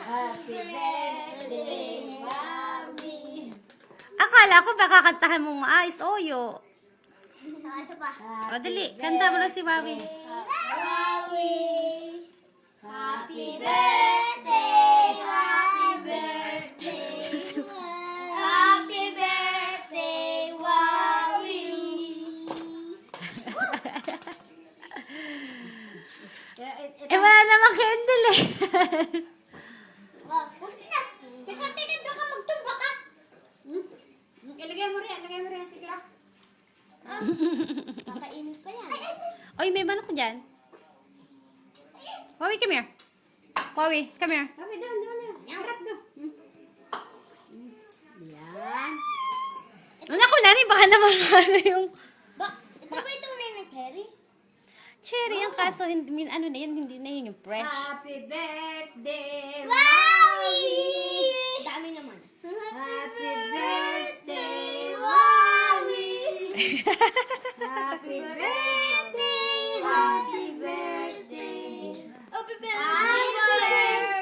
Happy birthday, Mami. Akala ko baka kantahan mong maayos, Oyo. Ito pa. O, dali. Kanta mo lang si Wawi. Wawi. Happy birthday, happy birthday. Happy birthday, Wawi. Eh, wala namang candle eh. Teka, baka magtumba ka. Ilagay mo rin, sige. Kakainit pa yan. Oy, may manok dyan. Wawi, come here. Wawi, come here. Kami doon. Harap doon. Yan. Naku, nani, baka naman ano yung Ito ba ito na cherry? cherry. Ang kaso, hindi, ano na yun, hindi na yun yung fresh. Happy birthday, Wawi! Dami naman. Happy birthday, Wawi! Happy birthday, happy birthday, happy birthday,